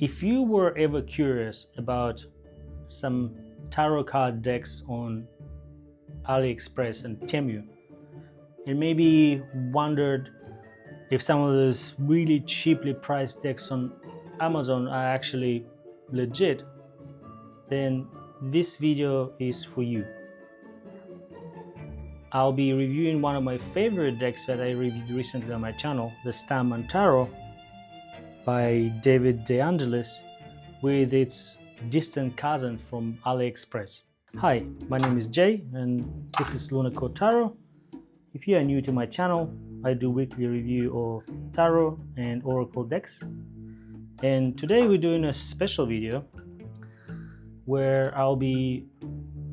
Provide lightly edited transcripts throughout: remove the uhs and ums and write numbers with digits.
If you were ever curious about some tarot card decks on AliExpress and Temu, and maybe wondered if some of those really cheaply priced decks on Amazon are actually legit, then this video is for you. I'll be reviewing one of my favorite decks that I reviewed recently on my channel, the Starman Tarot by David DeAngelis, with its distant cousin from AliExpress. Hi, my name is Jay and this is Lunaco Tarot. If you are new to my channel, I do weekly review of tarot and oracle decks. And today we're doing a special video where I'll be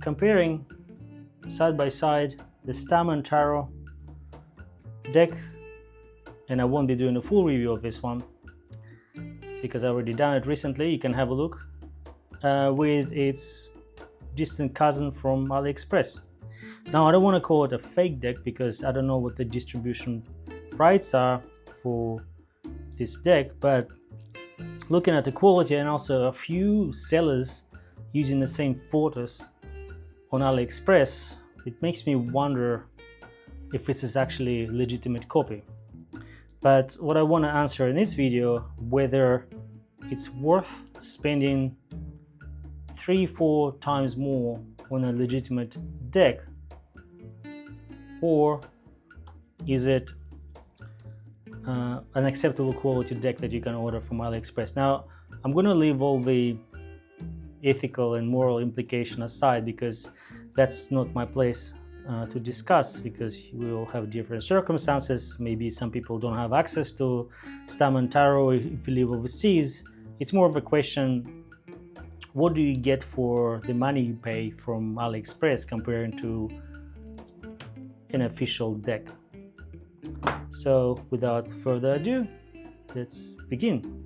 comparing side by side the Starman Tarot deck, and I won't be doing a full review of this one because I already done it recently. You can have a look with its distant cousin from AliExpress. Now, I don't want to call it a fake deck because I don't know what the distribution rights are for this deck, but looking at the quality and also a few sellers using the same photos on AliExpress, it makes me wonder if this is actually a legitimate copy. But what I want to answer in this video, whether it's worth spending 3-4 times more on a legitimate deck, or is it an acceptable quality deck that you can order from AliExpress. Now, I'm going to leave all the ethical and moral implication aside because that's not my place to discuss, because we will have different circumstances. Maybe some people don't have access to Starman Tarot if you live overseas. It's more of a question, what do you get for the money you pay from AliExpress comparing to an official deck? So without further ado, let's begin.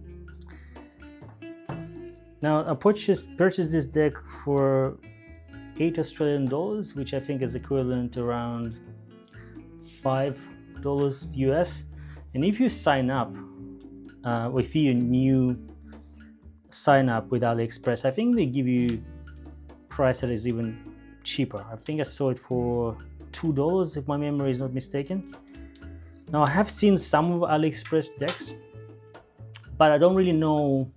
Now, I purchased this deck for $8 Australian, which I think is equivalent to around $5 US. And if you sign up, if you're new sign up with AliExpress, I think they give you price that is even cheaper. I think I saw it for $2 if my memory is not mistaken. Now, I have seen some of AliExpress decks, but I don't really know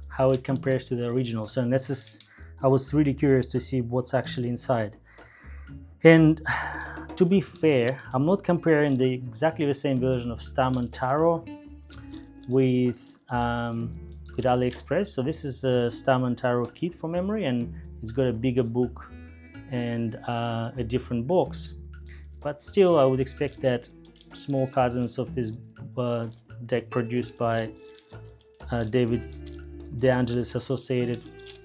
how it compares to the original. So this is, I was really curious to see what's actually inside. And to be fair, I'm not comparing exactly the same version of Starman Tarot with AliExpress. So this is a Starman Tarot kit from memory, and it's got a bigger book and a different box. But still, I would expect that small cousins of his deck produced by David DeAngelis Associated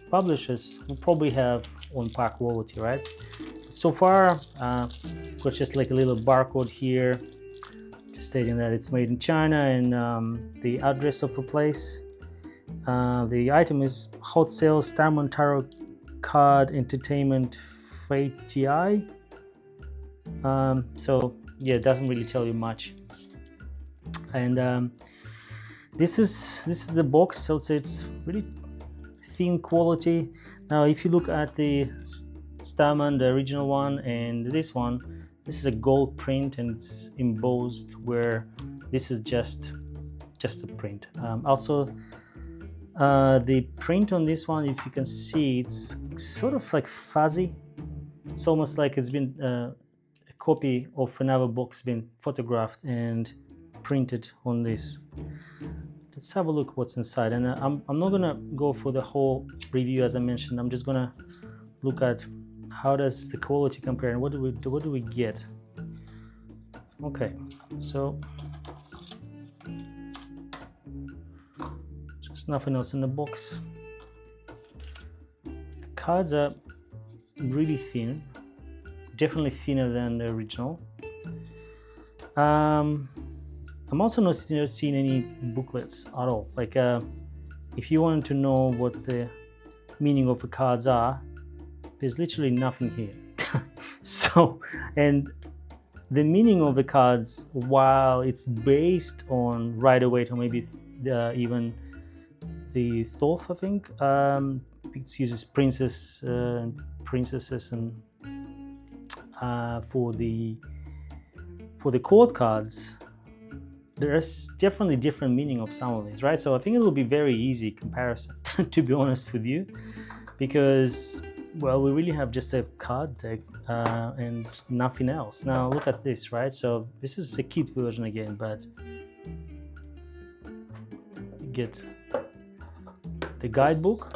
Publishers will probably have on par quality, right? So far, got just like a little barcode here, just stating that it's made in China and the address of the place. The item is Hot Sale Starman Tarot Card Entertainment Fate TI. So yeah, it doesn't really tell you much. And this is the box, so it's really thin quality. Now, if you look at the Starman, the original one, and this one, this is a gold print and it's embossed, where this is just a print. Also, the print on this one, if you can see, it's sort of like fuzzy. It's almost like it's been a copy of another box been photographed and printed on this. Let's have a look what's inside. And I'm not gonna go for the whole review, as I mentioned. I'm just gonna look at how does the quality compare and what do we get. Okay, so just nothing else in the box. The cards are really thin, definitely thinner than the original. I'm also not seeing any booklets at all. Like, if you wanted to know what the meaning of the cards are, there's literally nothing here. So, and the meaning of the cards, while it's based on Rider-Waite or maybe even the Thoth, I think. It uses princesses, and for the court cards, there's definitely different meaning of some of these, right? So I think it will be very easy comparison, to be honest with you, because, well, we really have just a card deck and nothing else. Now look at this, right? So this is a kit version again, but you get the guidebook,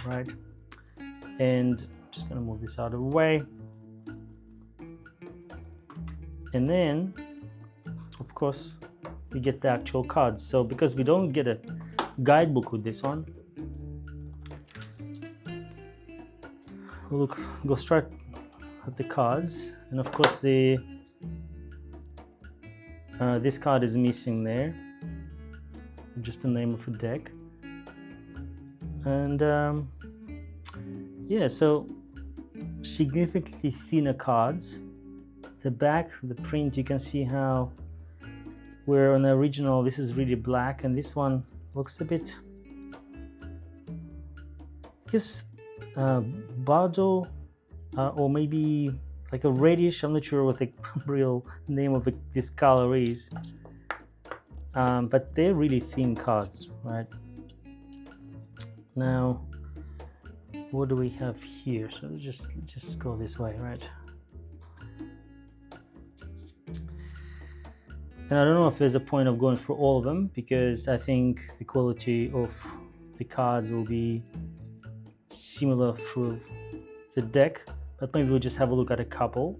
right? And I'm just gonna move this out of the way. And then, of course, we get the actual cards. So because we don't get a guidebook with this one, we'll go straight at the cards. And of course, this card is missing there, just the name of a deck. And yeah, so significantly thinner cards. The back, the print, you can see how, where on the original this is really black, and this one looks a bit, I guess, Bardo, or maybe like a reddish. I'm not sure what the real name of this color is, but they're really thin cards, right? Now, what do we have here? So just go this way, right? And I don't know if there's a point of going through all of them, because I think the quality of the cards will be similar through the deck, but maybe we'll just have a look at a couple.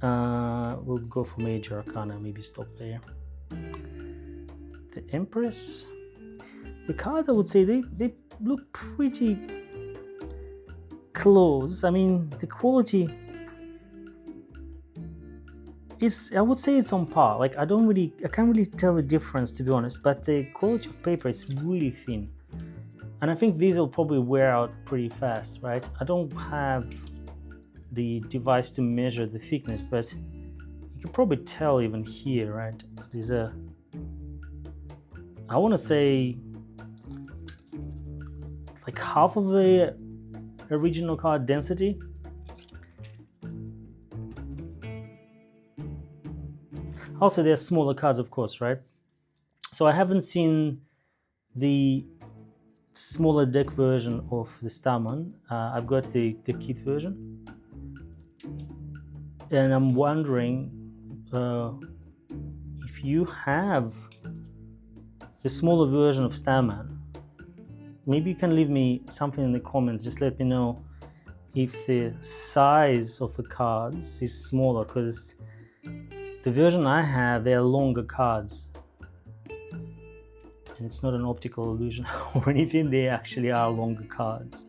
We'll go for Major Arcana, maybe stop there. The Empress. The cards, I would say, they look pretty close. I mean, the quality is, I would say it's on par. Like, I can't really tell the difference, to be honest, but the quality of paper is really thin. And I think these will probably wear out pretty fast, right? I don't have the device to measure the thickness, but you can probably tell even here, right? There's a, I want to say, like half of the original card density. Also, there are smaller cards, of course, right? So I haven't seen the smaller deck version of the Starman. I've got the kit version. And I'm wondering if you have the smaller version of Starman. Maybe you can leave me something in the comments. Just let me know if the size of the cards is smaller, because the version I have, they are longer cards. And it's not an optical illusion or anything, they actually are longer cards.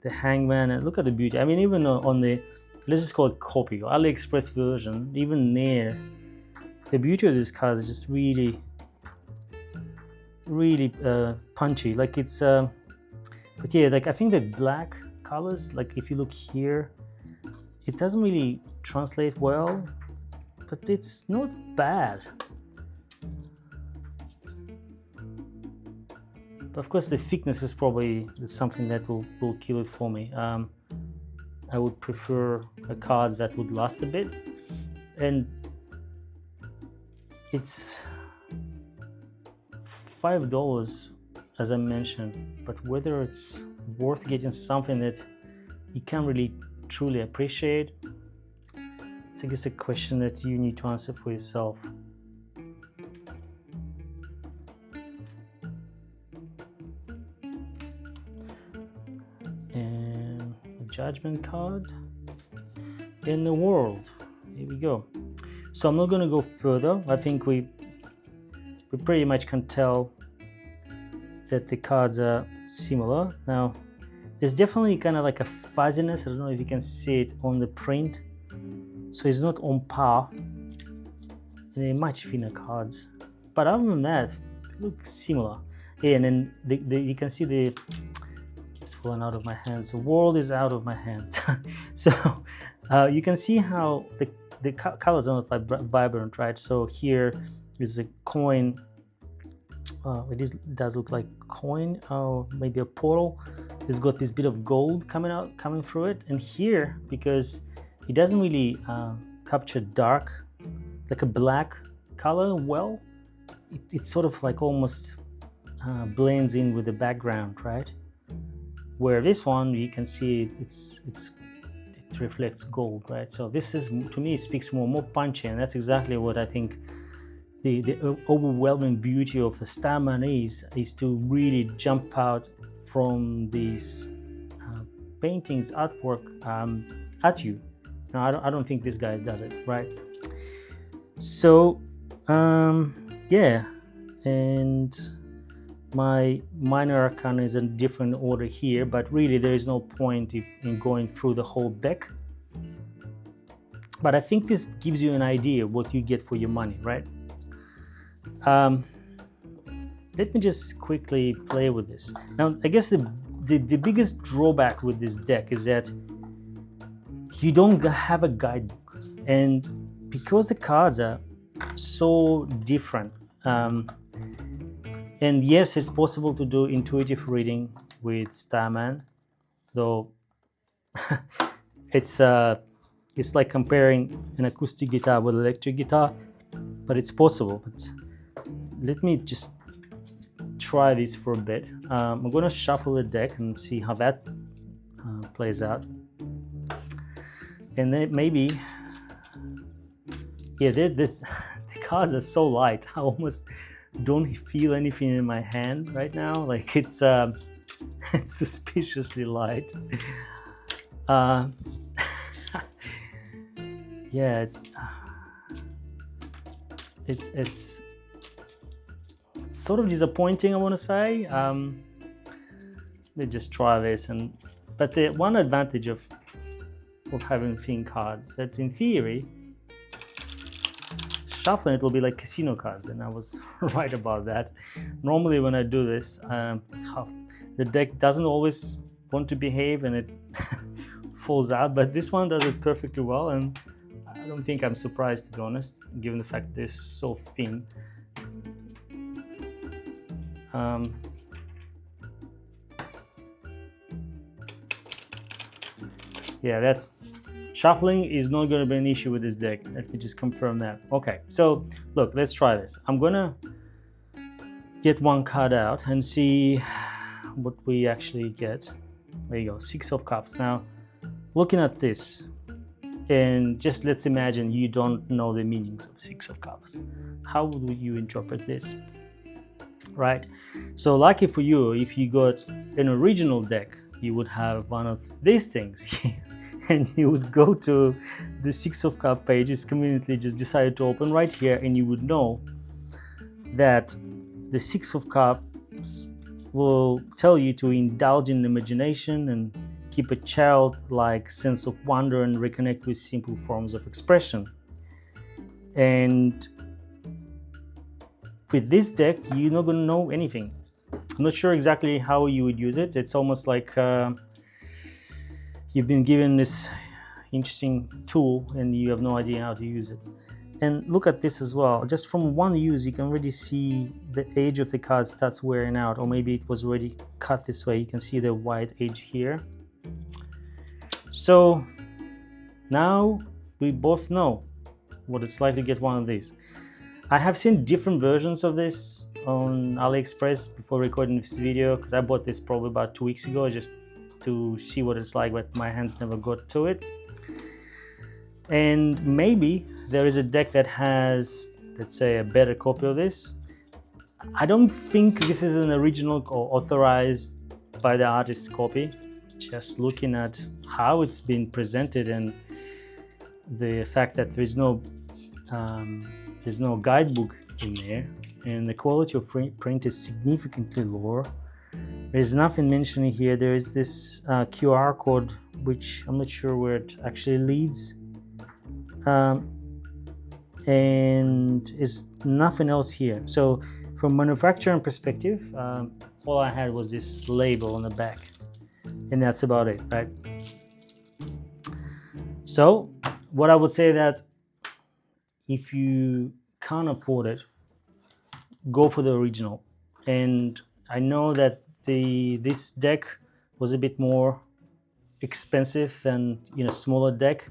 The Hangman, and look at the beauty. I mean, even on the, let's just call it copy, or AliExpress version, even there, the beauty of this card is just really punchy. Like it's, but yeah, like I think the black colors, like if you look here, it doesn't really translate well, but it's not bad. But of course, the thickness is probably something that will kill it for me. I would prefer cards that would last a bit, and it's $5, as I mentioned. But whether it's worth getting something that you can't really truly appreciate, it's, I guess, a question that you need to answer for yourself. And a Judgment card in the World. Here we go. So I'm not going to go further. I think we pretty much can tell that the cards are similar. Now, there's definitely kind of like a fuzziness. I don't know if you can see it on the print. So it's not on par. And they're much thinner cards. But other than that, it looks similar. Yeah, and then you can see it keeps falling out of my hands. The world is out of my hands. So you can see how the colors are not vibrant, right? So here is a coin It does look like coin or maybe a portal. It's got this bit of gold coming through it. And here, because it doesn't really capture dark, like a black color well, it's sort of like almost blends in with the background, right? Where this one, you can see it reflects gold, right? So this is, to me, it speaks more punchy, and that's exactly what I think the overwhelming beauty of the Starman is to really jump out from these paintings, artwork at you. Now, I don't think this guy does it, right? So, yeah, and my minor arcana is in a different order here, but really there is no point in going through the whole deck. But I think this gives you an idea of what you get for your money, right? Let me just quickly play with this. Now, I guess the biggest drawback with this deck is that you don't have a guidebook, and because the cards are so different, and yes, it's possible to do intuitive reading with Starman, though it's like comparing an acoustic guitar with an electric guitar, but it's possible. But let me just try this for a bit. I'm going to shuffle the deck and see how that plays out. And then maybe, yeah, the cards are so light. I almost don't feel anything in my hand right now. Like it's suspiciously light. Yeah, it's sort of disappointing, I want to say. Let's just try this, but the one advantage of having thin cards, that in theory, shuffling it will be like casino cards, and I was right about that. Normally when I do this, the deck doesn't always want to behave and it falls out, but this one does it perfectly well, and I don't think I'm surprised, to be honest, given the fact that it's so thin. Yeah, that's shuffling is not going to be an issue with this deck. Let me just confirm that. Okay, so look, let's try this. I'm gonna get one card out and see what we actually get. There you go, 6 of Cups. Now, looking at this, and just let's imagine you don't know the meanings of 6 of Cups. How would you interpret this? Right? So lucky for you, if you got an original deck, you would have one of these things and you would go to the 6 of Cups page. It's conveniently just decided to open right here, and you would know that the 6 of Cups will tell you to indulge in imagination and keep a childlike sense of wonder and reconnect with simple forms of expression. And with this deck, you're not going to know anything. I'm not sure exactly how you would use it. It's almost like you've been given this interesting tool and you have no idea how to use it. And look at this as well. Just from one use, you can already see the edge of the card starts wearing out, or maybe it was already cut this way. You can see the white edge here. So now we both know what it's like to get one of these. I have seen different versions of this on AliExpress before recording this video, because I bought this probably about 2 weeks ago just to see what it's like, but my hands never got to it. And maybe there is a deck that has, let's say, a better copy of this. I don't think this is an original or authorized by the artist's copy. Just looking at how it's been presented and the fact that there's no guidebook in there, and the quality of print is significantly lower. There's nothing mentioned here. There is this QR code, which I'm not sure where it actually leads, and is nothing else here. So from manufacturing perspective, all I had was this label on the back, and that's about it, right? So what I would say that if you can't afford it, go for the original. and I know that this deck was a bit more expensive than smaller deck.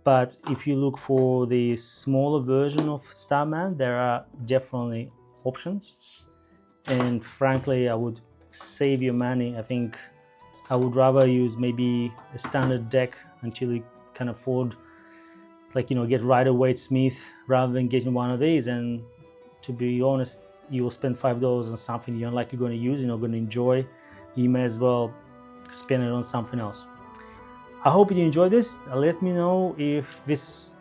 But if you look for the smaller version of Starman, there are definitely options. And frankly, I would save your money. I think I would rather use maybe a standard deck until you can afford, like, get Rider-Waite Smith rather than getting one of these. And to be honest, you will spend $5 on something you're likely going to use, you're not going to enjoy. You may as well spend it on something else. I hope you enjoyed this. Let me know if this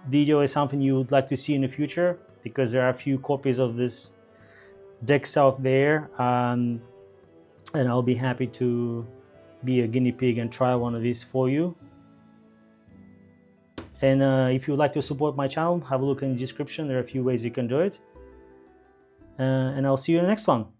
video is something you would like to see in the future, because there are a few copies of this decks out there, and I'll be happy to be a guinea pig and try one of these for you. And if you'd like to support my channel, have a look in the description. There are a few ways you can do it. And I'll see you in the next one.